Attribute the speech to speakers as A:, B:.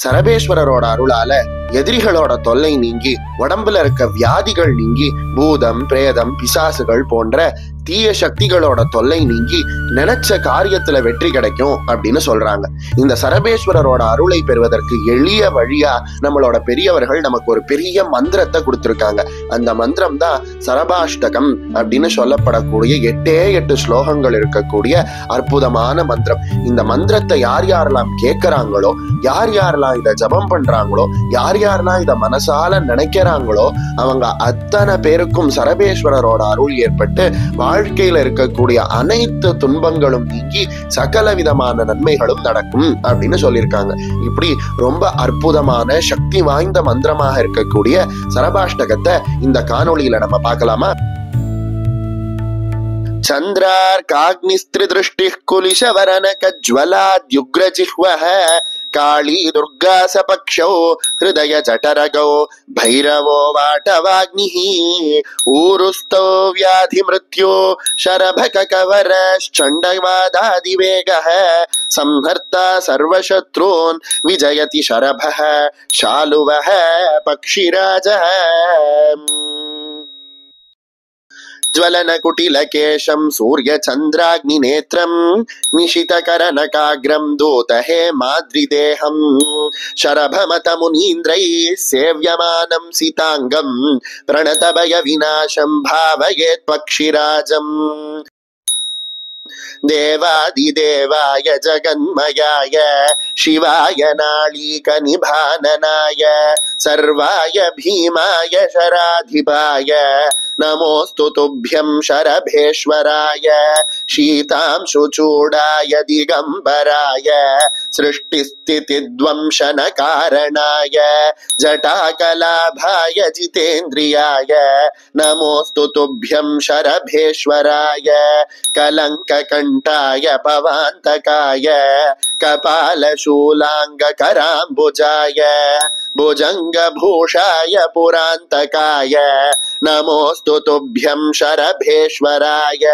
A: சரபேஸ்வரரோட அருளால எதிரிகளோட தொல்லை நீங்கி உடம்புல இருக்க வியாதிகள் நீங்கி பூதம் பிரேதம் பிசாசுகள் போன்ற தீய சக்திகளோட தொல்லை நீங்கி நினைச்ச காரியத்துல வெற்றி கிடைக்கும் அப்படின்னு சொல்றாங்க. இந்த சரபேஸ்வரரோட அருளை பெறுவதற்கு எளிய வழியா நம்மளோட பெரியவர்கள் நமக்கு ஒரு பெரிய மந்திரத்தை கொடுத்திருக்காங்க. அந்த மந்திரம் தான் சரபாஷ்டகம் அப்படின்னு சொல்லப்படக்கூடிய 8 ஸ்லோகங்கள் இருக்கக்கூடிய அற்புதமான மந்திரம். இந்த மந்திரத்தை யார் யாரெல்லாம் கேட்கிறாங்களோ, யார் யாரெல்லாம் இதை ஜபம் பண்றாங்களோ, யார் யாரெல்லாம் இதை மனசால நினைக்கிறாங்களோ அவங்க அத்தனை பேருக்கும் சரபேஸ்வரரோட அருள் ஏற்பட்டு வாழ்க்கையில இருக்கக்கூடிய அனைத்து துன்பங்களும் நீங்கி சகல விதமான நன்மைகளும் நடக்கும் அப்படின்னு சொல்லியிருக்காங்க. இப்படி ரொம்ப அற்புதமான சக்தி வாய்ந்த மந்திரமாக இருக்கக்கூடிய சரபாஷ்டகத்தை இந்த காணொளியில நம்ம பார்க்கலாமா? चन्द्रार्काग्निस्त्रिदृष्टिः कुलिशवरनकज्वलाद्युग्रजिह्वः काली दुर्गा सपक्षौ हृदय जठरगौ भैरवो वाटवाग्निः ऊरुस्तौ व्याधिमृत्यो शरभककवरश्चण्डवादादिवेगः संहर्ता सर्वशत्रून् विजयति शरभः शालुवः पक्षिराजः ज्वलन कुटिलकेशं सूर्यचन्द्राग्निनेत्रं निशितकरनकाग्रं दूतहेमाद्रिदेहं शरभमतमुनीन्द्रैः सेव्यमानं सिताङ्गं प्रणतभयविनाशं भावयेत् पक्षिराजम् देवादिदेवाय जगन्मयाय शिवाय नाळीकनिभाननाय सर्वाय भीमाय शराधिपाय नमोऽस्तु तुभ्यं शरभेश्वराय शीतांशुचूडाय दिगम्बराय सृष्टिस्थितिध्वंसनकारणाय जटाकलाभाय जितेन्द्रियाय नमोऽस्तु तुभ्यं शरभेश्वराय कलङ्ककण्ठाय पवान्तकाय कपालशूलाङ्गकराम्बुजाय भुजङ्गभूषाय पुरान्तकाय नमोऽस्तु तुभ्यं शरभेश्वराय